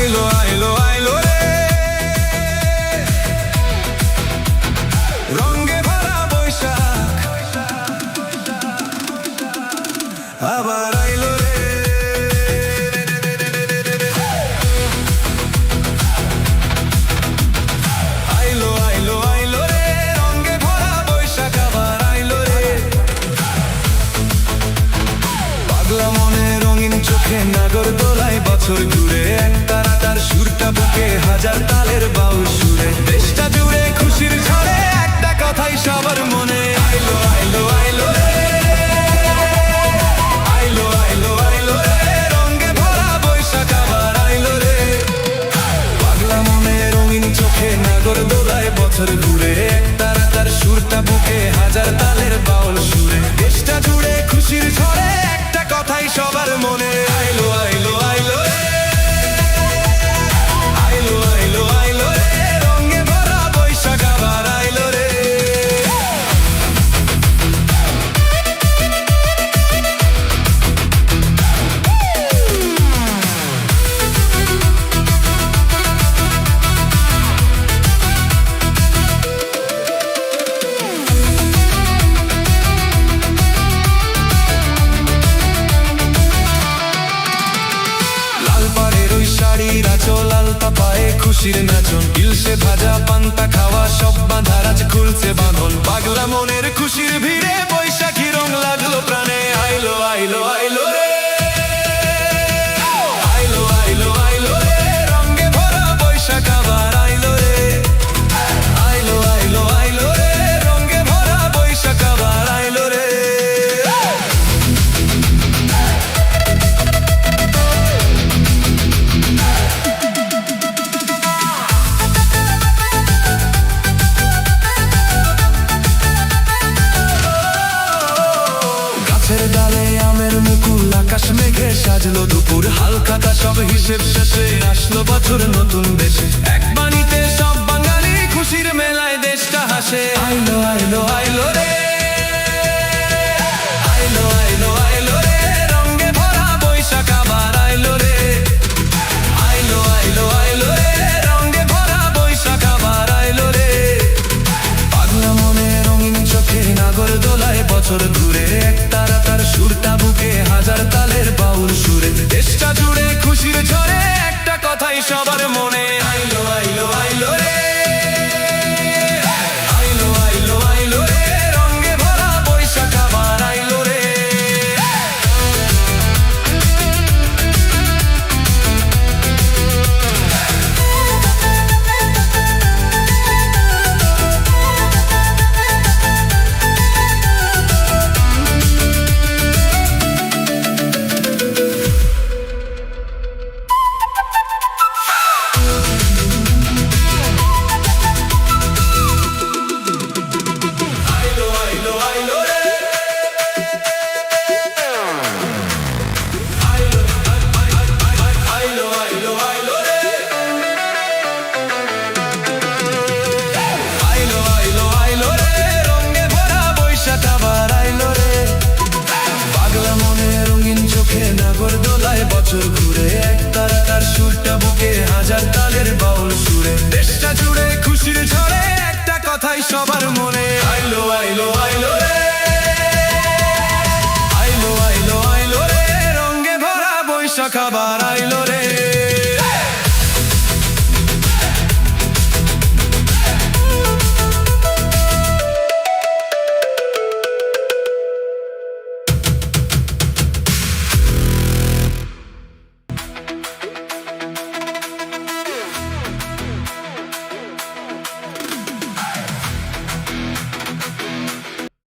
আইলো আইলো আইলো রে, রঙে ভরা বৈশাখ আবার আইলো রে। আইলো আইলো আইলো রে, রঙে ভরা বৈশাখ আবার আইলো রে। পাগলা মনে রঙিন চোখে নাগরদোলায় বছর জুড়ে এক তারা তার সুরটা বুকে হাজার তালের বাউল সুরে। দেশটা জুড়ে খুশির ঝড়ে একটা কথাই সবার মনে, আইলো আইলো আইলো রে, আইলো আইলো আইলো রে, রঙে ভরা বৈশাখ আবার আইলো রে। পাগলা মনে রঙিন চোখে নাগরদোলায় বছর ঘুরে এক তারা তার সুরটা বুকে হাজার তালের বাউল সুরে। দেশটা জুড়ে খুশির ঝড়ে একটা কথাই সবার মনে, আইলো আইলো আইলো রে, আইলো আইলো আইলো রে, রঙে ভরা বৈশাখ আবার আইলো রে। লালতা পায়ে খুশির নাচন, ইলশে ভাজা পান্তা খাওয়া সব বাঁধা রাজ খুলছে বাঁধন। পাগলা মনের খুশির ভিড়ে বৈশাখী রং লাগলো প্রাণে, আইলো আইলো আইলো রে, আইলো আইলো আইলো রে, রঙে ভরা বৈশাখ আবার আইলো রে। আইলো আইলো আইলো রে, রঙে ভরা বৈশাখ আবার আইলো রে। গাছের ডালে আমের মুকুল, আকাশ মেঘে সাজলো দুপুর, হালখাতা সব হিসেব শেষে আসলো বছর নতুন দেশে। এক বাণীতে সব বাঙালি খুশির মেলায় দেশটা হাসে, আইলো আইলো আইলো রে, আইলো আইলো আইলো রে, রঙে ভরা বৈশাখ আবার আইলো রে। আইলো আইলো আইলো রে, রঙে ভরা বৈশাখ আবার আইলো রে। পাগলা মনে রঙিন চোখে নাগরদোলায় বছর ঘুরে এক তারা তার সুরটা বুকে হাজার তালের বাউল সুরে। দেশটা জুড়ে খুশির ঝড়ে একটা কথাই সবার মনে, আইলো আইলো আইলো রে, আইলো আইলো আইলো রে, রঙে ভরা বৈশাখ আবার আইলো রে। বছর ঘুরে এক তারা তার সুরটা বুকে হাজার তালের বাউল সুরে। দেশটা জুড়ে খুশির ঝড়ে একটা কথাই সবার মনে,